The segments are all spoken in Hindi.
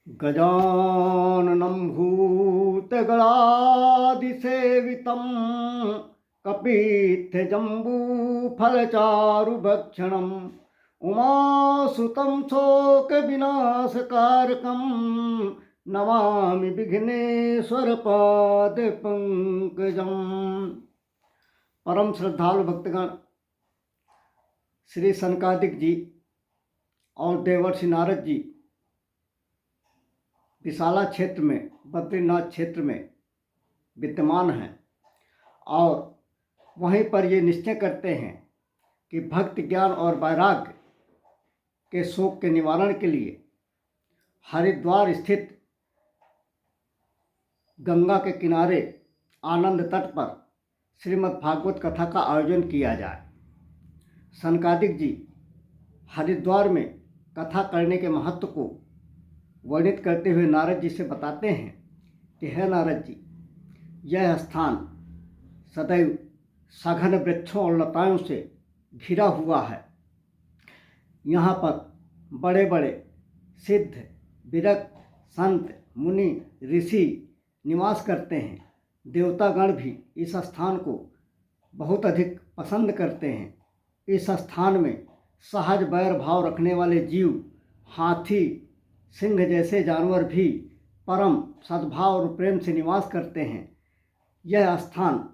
गजाननं भूतगणादिसेवितं कपित्थजम्बूफलचारुभक्षणम् उमासुतं शोकविनाशकारकं नमामि विघ्नेश्वरपादपङ्कजम्। परम श्रद्धालु भक्तगण, श्री सनकादिक जी और देवर्षि नारद जी विशाला क्षेत्र में, बद्रीनाथ क्षेत्र में विद्यमान हैं और वहीं पर ये निश्चय करते हैं कि भक्ति, ज्ञान और वैराग्य के शोक के निवारण के लिए हरिद्वार स्थित गंगा के किनारे आनंद तट पर श्रीमद् भागवत कथा का आयोजन किया जाए। सनकादिक जी हरिद्वार में कथा करने के महत्व को वर्णित करते हुए नारद जी से बताते हैं कि हे नारद जी, यह स्थान सदैव सघन वृक्षों और लताओं से घिरा हुआ है। यहाँ पर बड़े बड़े सिद्ध, विरक्त, संत, मुनि, ऋषि निवास करते हैं। देवतागण भी इस स्थान को बहुत अधिक पसंद करते हैं। इस स्थान में सहज बैर भाव रखने वाले जीव, हाथी, सिंह जैसे जानवर भी परम सद्भाव और प्रेम से निवास करते हैं। यह स्थान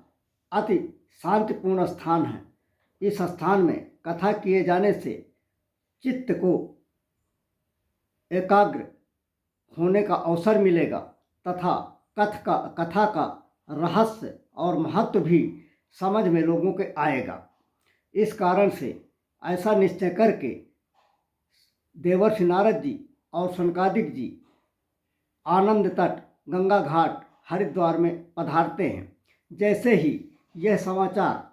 अति शांतिपूर्ण स्थान है। इस स्थान में कथा किए जाने से चित्त को एकाग्र होने का अवसर मिलेगा तथा कथा का रहस्य और महत्व भी समझ में लोगों के आएगा। इस कारण से ऐसा निश्चय करके देवर्षि नारद जी और सनकादिक जी आनंद तट, गंगा घाट, हरिद्वार में पधारते हैं। जैसे ही यह समाचार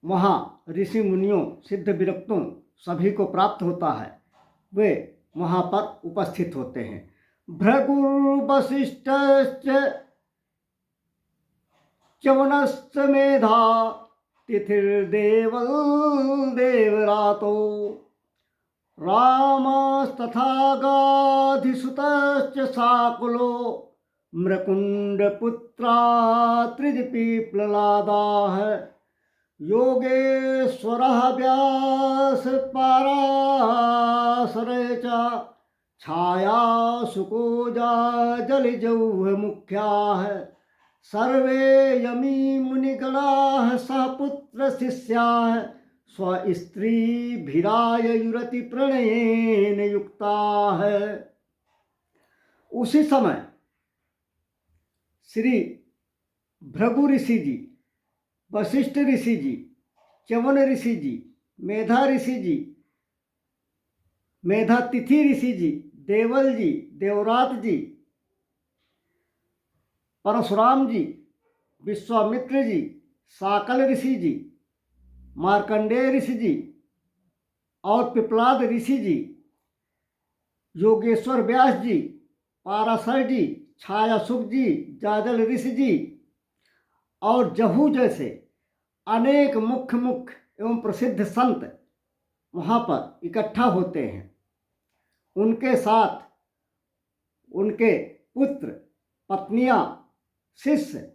वहाँ ऋषि मुनियों, सिद्ध विरक्तों सभी को प्राप्त होता है, वे वहाँ पर उपस्थित होते हैं। भृगुर्वसिष्ठश्च च्यवनश्च मेधा तिथिर्देवल देवरातो रामस्तथा गाधिसुतश्च शाकुलो मृकुण्डपुत्रा त्रिदिपीप्ललादाः योगेश्वरः व्यासपराशरः च छाया सुकोजा जलिजौहमुख्याः सर्वे यमी मुनिगणाः सहपुत्रशिष्याः स्वस्त्रीभिरायुरति प्रणयेन युक्ताः। उसी समय श्री भृगु ऋषि जी, वशिष्ठ ऋषि जी, च्यवन ऋषि जी, मेधा ऋषि जी, मेधातिथि ऋषि जी, देवल जी, देवरात जी, परशुराम जी, विश्वामित्र जी, साकल ऋषि जी, मार्कंडेय ऋषि जी और पिपलाद ऋषि जी, योगेश्वर व्यास जी, पाराशर जी, छाया सुख जी, जाजल ऋषि जी और जहू जैसे अनेक मुख्य एवं प्रसिद्ध संत वहाँ पर इकट्ठा होते हैं। उनके साथ उनके पुत्र, पत्नियां, शिष्य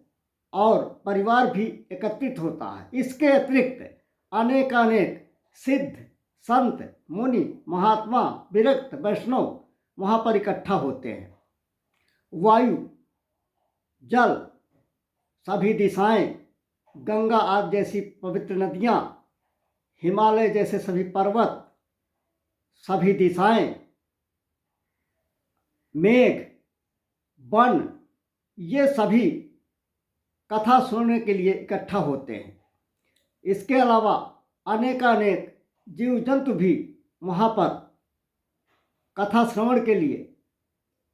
और परिवार भी एकत्रित होता है। इसके अतिरिक्त अनेकानेक सिद्ध, संत, मुनि, महात्मा, विरक्त, वैष्णव वहाँ पर इकट्ठा होते हैं। वायु, जल, सभी दिशाएं, गंगा आदि जैसी पवित्र नदियाँ, हिमालय जैसे सभी पर्वत, सभी दिशाएं, मेघ, वन, ये सभी कथा सुनने के लिए इकट्ठा होते हैं। इसके अलावा अनेकानेक जीव जंतु भी वहाँ पर कथा श्रवण के लिए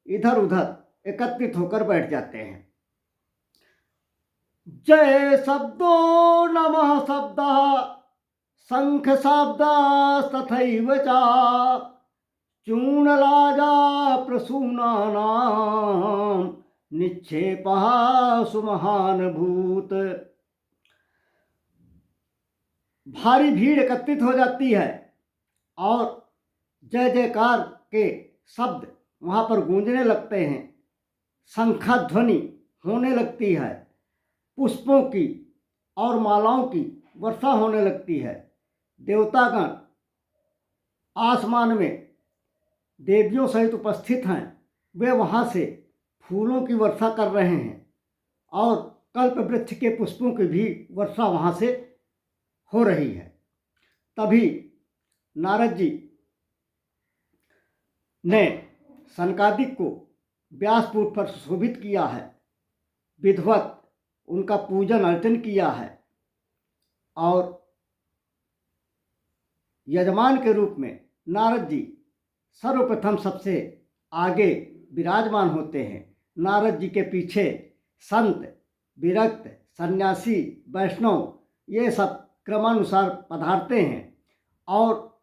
इधर उधर एकत्रित होकर बैठ जाते हैं। जय शब्दो नमः शब्दः शंख शब्दस्तथैव च चूर्णराजा प्रसूनानां निक्षेपः सुमहानभूत। भारी भीड़ एकत्रित हो जाती है और जय जयकार के शब्द वहाँ पर गूंजने लगते हैं, शंखध्वनि होने लगती है, पुष्पों की और मालाओं की वर्षा होने लगती है। देवतागण आसमान में देवियों सहित उपस्थित हैं, वे वहाँ से फूलों की वर्षा कर रहे हैं और कल्प वृक्ष के पुष्पों की भी वर्षा वहाँ से हो रही है। तभी नारद जी ने सनकादिक को व्यासपीठ पर सुशोभित किया है, विधिवत उनका पूजन अर्चन किया है और यजमान के रूप में नारद जी सर्वप्रथम सबसे आगे विराजमान होते हैं। नारद जी के पीछे संत, विरक्त, सन्यासी, वैष्णव ये सब क्रमानुसार पधारते हैं और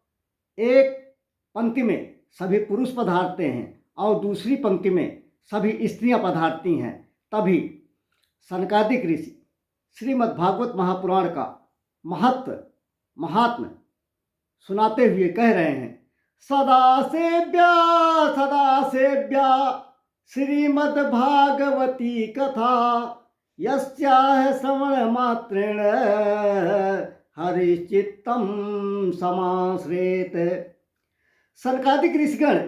एक पंक्ति में सभी पुरुष पधारते हैं और दूसरी पंक्ति में सभी स्त्रियां पधारती हैं। तभी सनकादिक ऋषि श्रीमद्भागवत महापुराण का महत्व महात्म्य सुनाते हुए कह रहे हैं, सदा सेव्या श्रीमद्भागवती कथा यस्याह श्रवण मात्रेण हरिश्चित्तम समाश्रेत। सनकादिक ऋषिगण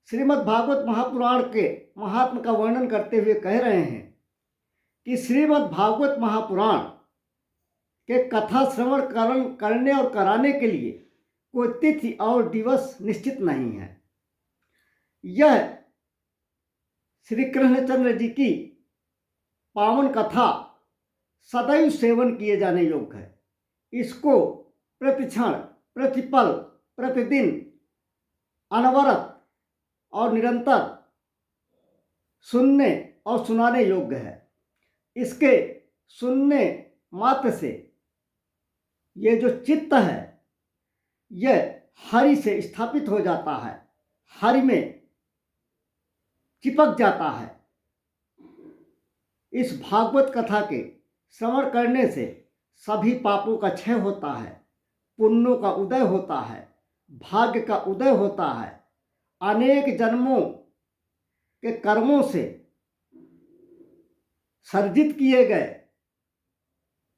श्रीमद्भागवत महापुराण के महात्म का वर्णन करते हुए कह रहे हैं कि श्रीमद्भागवत महापुराण के कथा श्रवण करने और कराने के लिए कोई तिथि और दिवस निश्चित नहीं है। यह श्री कृष्णचंद्र जी की पावन कथा सदैव सेवन किए जाने योग्य है। इसको प्रतिक्षण, प्रतिपल, प्रतिदिन अनवरत और निरंतर सुनने और सुनाने योग्य है। इसके सुनने मात्र से ये जो चित्त है यह हरि से स्थापित हो जाता है, हरि में चिपक जाता है। इस भागवत कथा के श्रवण करने से सभी पापों का क्षय होता है, पुण्यों का उदय होता है, भाग्य का उदय होता है। अनेक जन्मों के कर्मों से सर्जित किए गए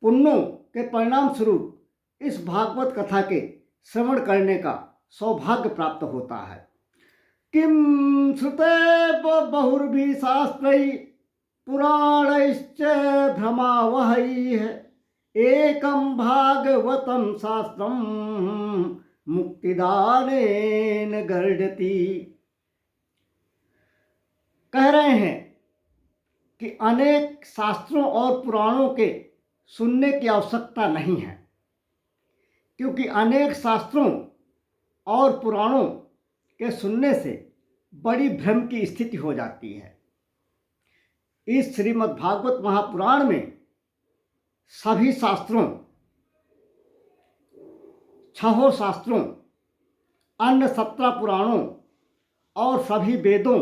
पुण्यों के परिणाम स्वरूप इस भागवत कथा के श्रवण करने का सौभाग्य प्राप्त होता है। किम श्रुते बहुर्भि शास्त्रैः पुराणैश्च भ्रमावहैः एकं भागवतं शास्त्रं मुक्तिदानेन गर्जति। कह रहे हैं कि अनेक शास्त्रों और पुराणों के सुनने की आवश्यकता नहीं है, क्योंकि अनेक शास्त्रों और पुराणों के सुनने से बड़ी भ्रम की स्थिति हो जाती है। इस श्रीमद्भागवत महापुराण में सभी शास्त्रों, छहों शास्त्रों, अन्य 17 पुराणों और सभी वेदों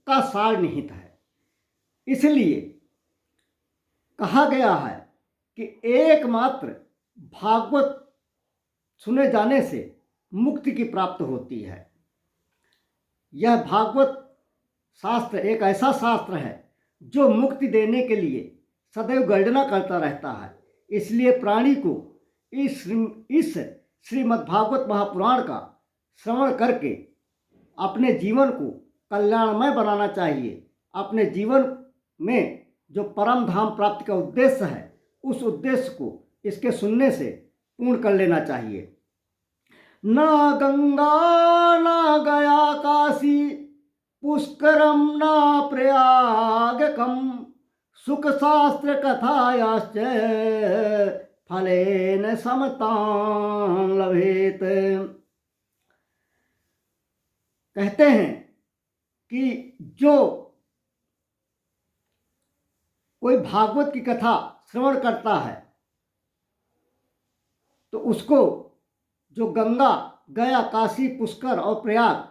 का सार निहित है। इसलिए कहा गया है कि एकमात्र भागवत सुने जाने से मुक्ति की प्राप्ति होती है। यह भागवत शास्त्र एक ऐसा शास्त्र है जो मुक्ति देने के लिए सदैव गर्जना करता रहता है। इसलिए प्राणी को इस श्रीमद्भागवत महापुराण का श्रवण करके अपने जीवन को कल्याणमय बनाना चाहिए। अपने जीवन में जो परम धाम प्राप्ति का उद्देश्य है उस उद्देश्य को इसके सुनने से पूर्ण कर लेना चाहिए। न गंगा न गया काशी पुष्करम न प्रयागकम सुख शास्त्र कथायाश्च फलेन समतां लभेत। कहते हैं कि जो कोई भागवत की कथा श्रवण करता है तो उसको जो गंगा, गया, काशी, पुष्कर और प्रयाग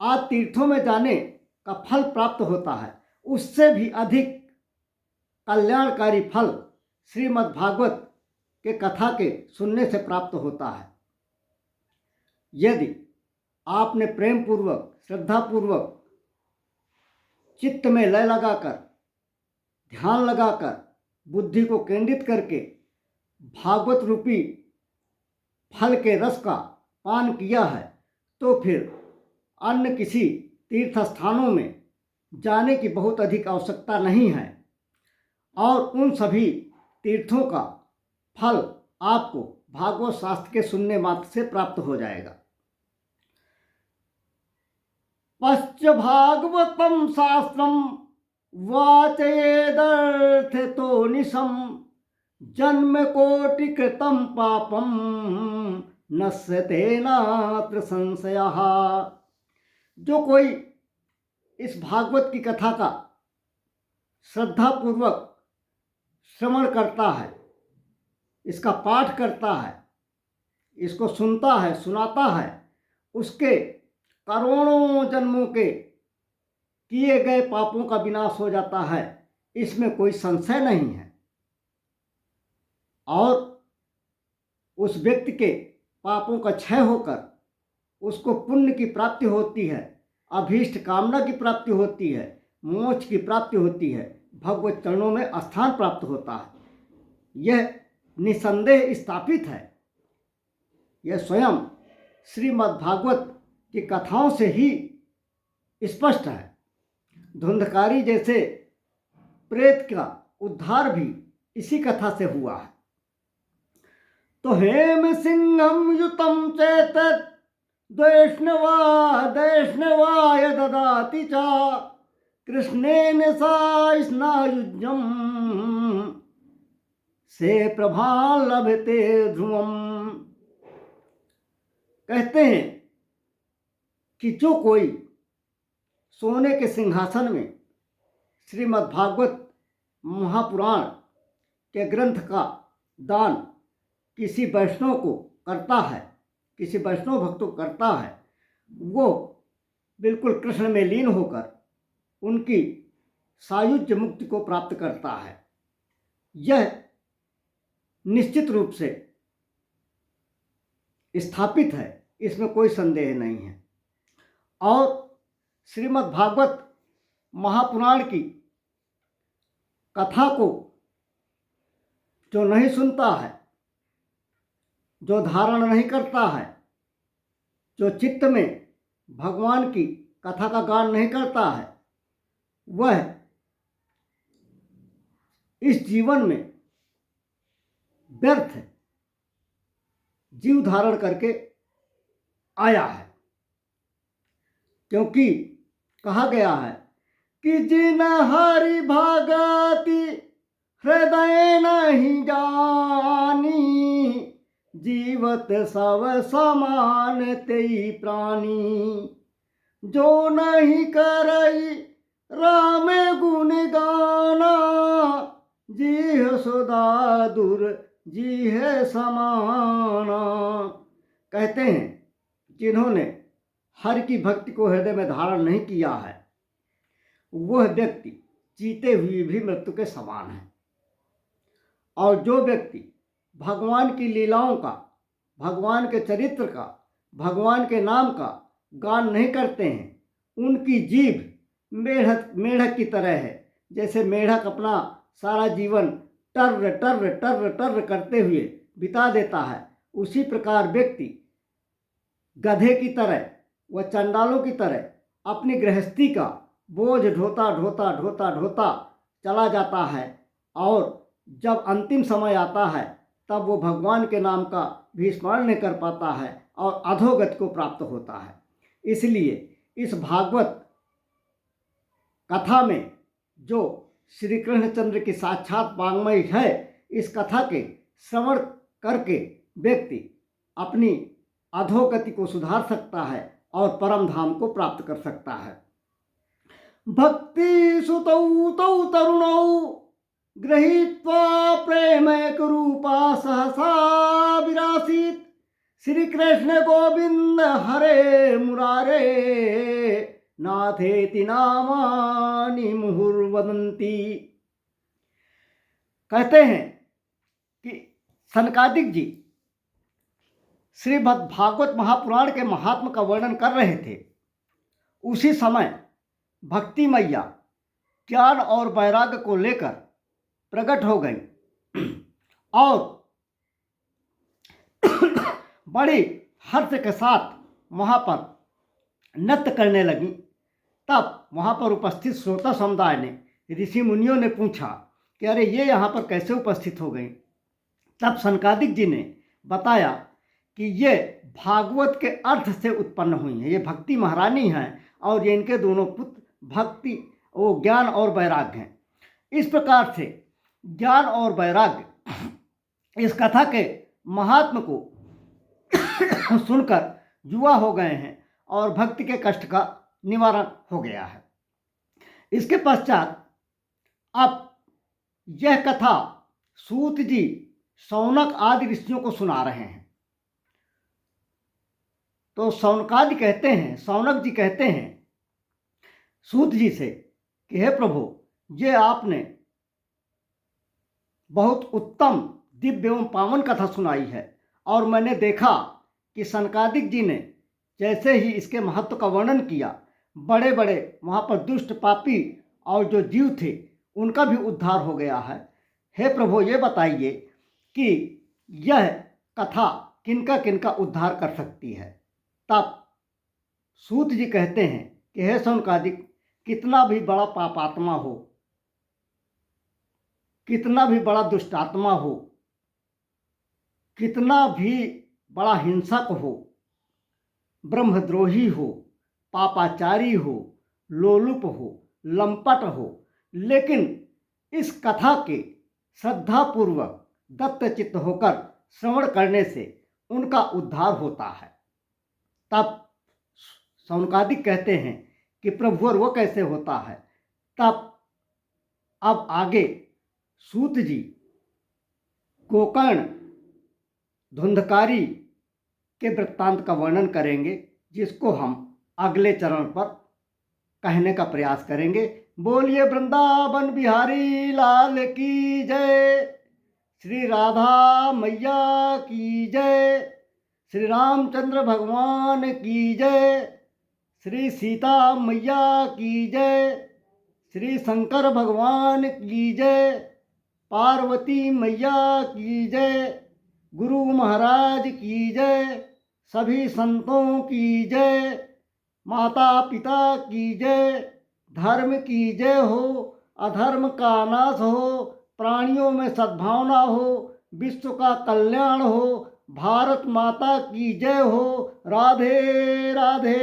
आदि तीर्थों में जाने का फल प्राप्त होता है, उससे भी अधिक कल्याणकारी फल श्रीमद्भागवत के कथा के सुनने से प्राप्त होता है। यदि आपने प्रेम पूर्वक, श्रद्धा पूर्वक चित्त में लय लगाकर, ध्यान लगाकर, बुद्धि को केंद्रित करके भागवत रूपी फल के रस का पान किया है, तो फिर अन्य किसी तीर्थ स्थानों में जाने की बहुत अधिक आवश्यकता नहीं है और उन सभी तीर्थों का फल आपको भागवत शास्त्र के सुनने मात्र से प्राप्त हो जाएगा। पश्च भागवतम शास्त्रम वाचयेदर्थितो निशम जन्म कोटि कृतं पापम नश्यते नात्र संशयः। जो कोई इस भागवत की कथा का श्रद्धापूर्वक श्रवण करता है, इसका पाठ करता है, इसको सुनता है, सुनाता है, उसके करोड़ों जन्मों के किए गए पापों का विनाश हो जाता है, इसमें कोई संशय नहीं है। और उस व्यक्ति के पापों का क्षय होकर उसको पुण्य की प्राप्ति होती है, अभीष्ट कामना की प्राप्ति होती है, मोक्ष की प्राप्ति होती है, भगवत चरणों में स्थान प्राप्त होता है। यह निसंदेह स्थापित है। यह स्वयं श्रीमद् भागवत की कथाओं से ही स्पष्ट है। धुंधकारी जैसे प्रेत का उद्धार भी इसी कथा से हुआ है। तो हेम सिंहम युतम चेतत दैष्णवाय ददाति च कृष्णेन सा स्नायुज्यम से प्रभा लभते ध्रुवम। कहते हैं कि जो कोई सोने के सिंहासन में श्रीमद् भागवत महापुराण के ग्रंथ का दान किसी वैष्णव को करता है, किसी वैष्णव भक्त को करता है, वो बिल्कुल कृष्ण में लीन होकर उनकी सायुज्य मुक्ति को प्राप्त करता है। यह निश्चित रूप से स्थापित है, इसमें कोई संदेह नहीं है। और श्रीमद् भागवत महापुराण की कथा को जो नहीं सुनता है, जो धारण नहीं करता है, जो चित्त में भगवान की कथा का गान नहीं करता है, वह इस जीवन में व्यर्थ जीव धारण करके आया है। क्योंकि कहा गया है कि जिन हरि भगति हृदय नहीं जानी जीवत सब समान तेई प्राणी जो नहीं करई राम गुण गाना जी सुधा दूर जी है समाना। कहते हैं जिन्होंने हरि की भक्ति को हृदय में धारण नहीं किया है, वह व्यक्ति जीते हुए भी मृत्यु के समान है। और जो व्यक्ति भगवान की लीलाओं का, भगवान के चरित्र का, भगवान के नाम का गान नहीं करते हैं, उनकी जीभ मेढक की तरह है। जैसे मेढक अपना सारा जीवन टर्र टर्र टर्र टर्र करते हुए बिता देता है, उसी प्रकार व्यक्ति गधे की तरह व चंडालों की तरह अपनी गृहस्थी का बोझ ढोता ढोता ढोता ढोता चला जाता है। और जब अंतिम समय आता है तब वो भगवान के नाम का भी स्मरण नहीं कर पाता है और अधोगति को प्राप्त होता है। इसलिए इस भागवत कथा में जो श्री कृष्णचंद्र की साक्षात वाङ्मय है, इस कथा के श्रवण करके व्यक्ति अपनी अधोगति को सुधार सकता है और परम धाम को प्राप्त कर सकता है। भक्ति सुतौ तौ तरुणौ गृहीत्वा प्रेमैक रूपा सहसा विरासीत् श्री कृष्ण गोविंद हरे मुरारे नाथेति नामानि मुहुर्वदन्ति। कहते हैं कि सनकादिक जी श्रीमद् भागवत महापुराण के महात्म का वर्णन कर रहे थे, उसी समय भक्ति मैया ज्ञान और वैराग्य को लेकर प्रकट हो गई और बड़ी हर्ष के साथ वहाँ पर नृत्य करने लगी। तब वहाँ पर उपस्थित श्रोता समुदाय ने, ऋषि मुनियों ने पूछा कि अरे ये यहाँ पर कैसे उपस्थित हो गई। तब सनकादिक जी ने बताया कि ये भागवत के अर्थ से उत्पन्न हुई हैं, ये भक्ति महारानी हैं और ये इनके दोनों पुत्र भक्ति वो ज्ञान और वैराग्य हैं। इस प्रकार से ज्ञान और वैराग्य इस कथा के महात्म को सुनकर युवा हो गए हैं और भक्ति के कष्ट का निवारण हो गया है। इसके पश्चात अब यह कथा सूत जी शौनक आदि ऋषियों को सुना रहे हैं। तो शौनकादि कहते हैं, शौनक जी कहते हैं सूत जी से कि हे प्रभु, ये आपने बहुत उत्तम दिव्य एवं पावन कथा सुनाई है और मैंने देखा कि सनकादिक जी ने जैसे ही इसके महत्व का वर्णन किया, बड़े बड़े वहाँ पर दुष्ट पापी और जो जीव थे उनका भी उद्धार हो गया है। हे प्रभु, ये बताइए कि यह कथा किनका किनका उद्धार कर सकती है। तब सूत जी कहते हैं कि हे शौनकादिक, कितना भी बड़ा पापात्मा हो, कितना भी बड़ा दुष्टात्मा हो, कितना भी बड़ा हिंसक हो, ब्रह्मद्रोही हो, पापाचारी हो, लोलुप हो, लंपट हो, लेकिन इस कथा के श्रद्धापूर्वक दत्तचित्त होकर श्रवण करने से उनका उद्धार होता है। तब शौनकादिक कहते हैं कि प्रभु, और वो कैसे होता है। तब अब आगे सूत जी गोकर्ण धुंधकारी के वृत्तांत का वर्णन करेंगे, जिसको हम अगले चरण पर कहने का प्रयास करेंगे। बोलिए वृंदावन बिहारी लाल की जय, श्री राधा मैया की जय, श्री रामचंद्र भगवान की जय, श्री सीता मैया की जय, श्री शंकर भगवान की जय, पार्वती मैया की जय, गुरु महाराज की जय, सभी संतों की जय, माता पिता की जय, धर्म की जय हो, अधर्म का नाश हो, प्राणियों में सद्भावना हो, विश्व का कल्याण हो, भारत माता की जय हो। राधे राधे।